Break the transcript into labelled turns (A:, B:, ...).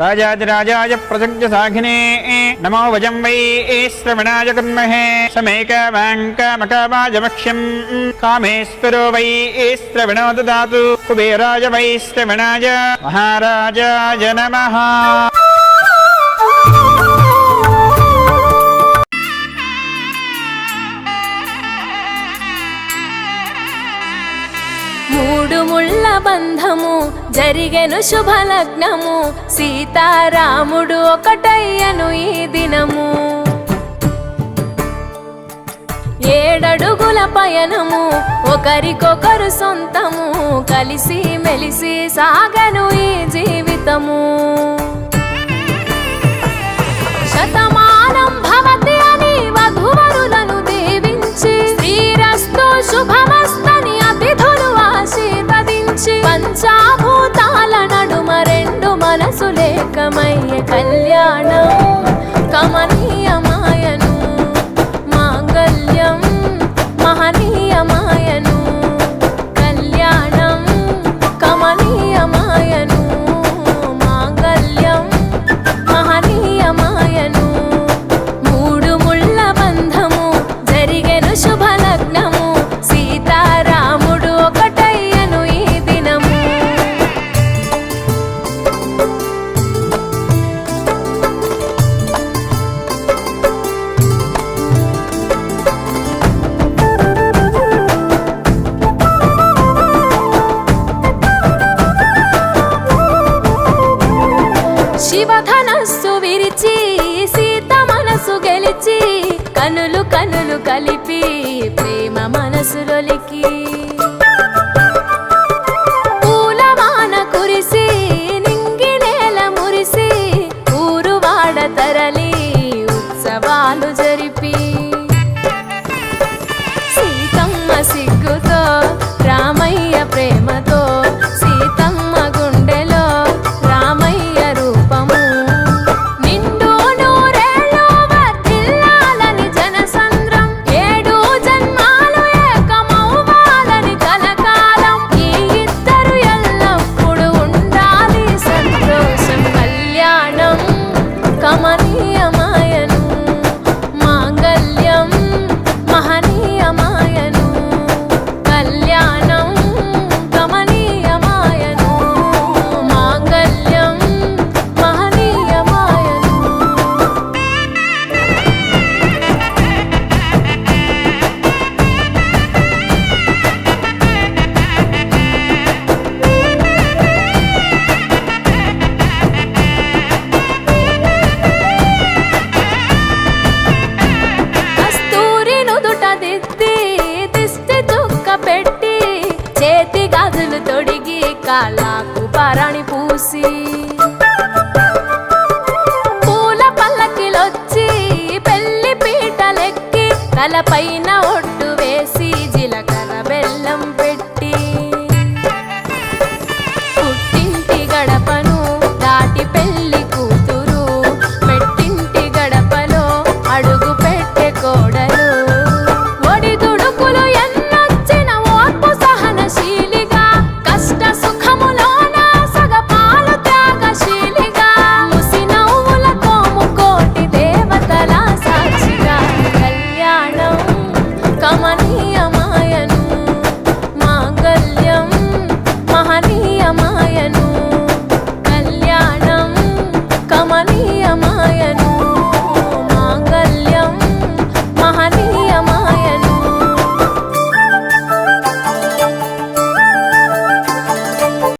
A: राजाधिराजाय प्रसज्ञसाघिने नमो वजं वै श्रवणाय कुर्महे समेकवाङ्कामकावाजमक्ष्यम् कामेश्वरो वै श्रवणो ददातु कुबेराय वै श्रवणाय महाराजाय नमः।
B: మూడుముళ్ళ బంధము జరిగెను శుభలగ్నము సీతారాముడు ఒకటయ్యను ఈ దినము. 7 అడుగుల పయనము ఒకరికొకరు సొంతము కలిసి మెలిసి సాగను ఈ జీవితము. శతమానం భవతి అని వధువరులను దీవించి శ్రీరస్తు శుభమస్తని అతిథులు ఆశీర్వదించి పంచాభూతాల నడుమ 2 మనసులేకమయ్య కళ్యాణం కమనీయమాయను మాంగళ్యం మహనీయమాయను కళ్యాణం కమనీయమాయను మాంగళ్యం మహనీయమాయను. 3 ముళ్ళ బంధము జరిగెను శుభలగ్నము సీతారాముడు ఒకటయ్యను ఈ దినము. శివధనస్సు విరిచి సీత మనసు గెలిచి కనులు కనులు కలిపి ప్రేమ మనసులొలికి పూలవాన కురిసి నింగి నేల మురిసి ఊరు వాడ తరలి ఉత్సవాలు జరిపి సీతమ్మ సిగ్గుతో రామయ్య ప్రేమతో సీతమ్మ గుండెలో రామయ్య రూపము నిండు నూరేళ్ళు వర్ధిల్లాలని జనసంద్రం 7 జన్మాలు ఏకమవ్వాలని కలకాలం ఈ ఇద్దరు ఎల్లప్పుడు ఉండాలి సంతోషం. కళ్యాణం కమనీయమాయను మాంగళ్యం మహనీయమాయను కళ్యాణం కమనీయమాయను మాంగళ్యం మహనీయమాయను. కస్తూరి నుదుట దిద్ది దిష్టి చుక్క పెట్టి చేతి గాజులు తొడిగి కాళ్ళకు పరాణి పూసి పూల పల్లకిలొచ్చి పెళ్లి పీటలెక్కి తలపైన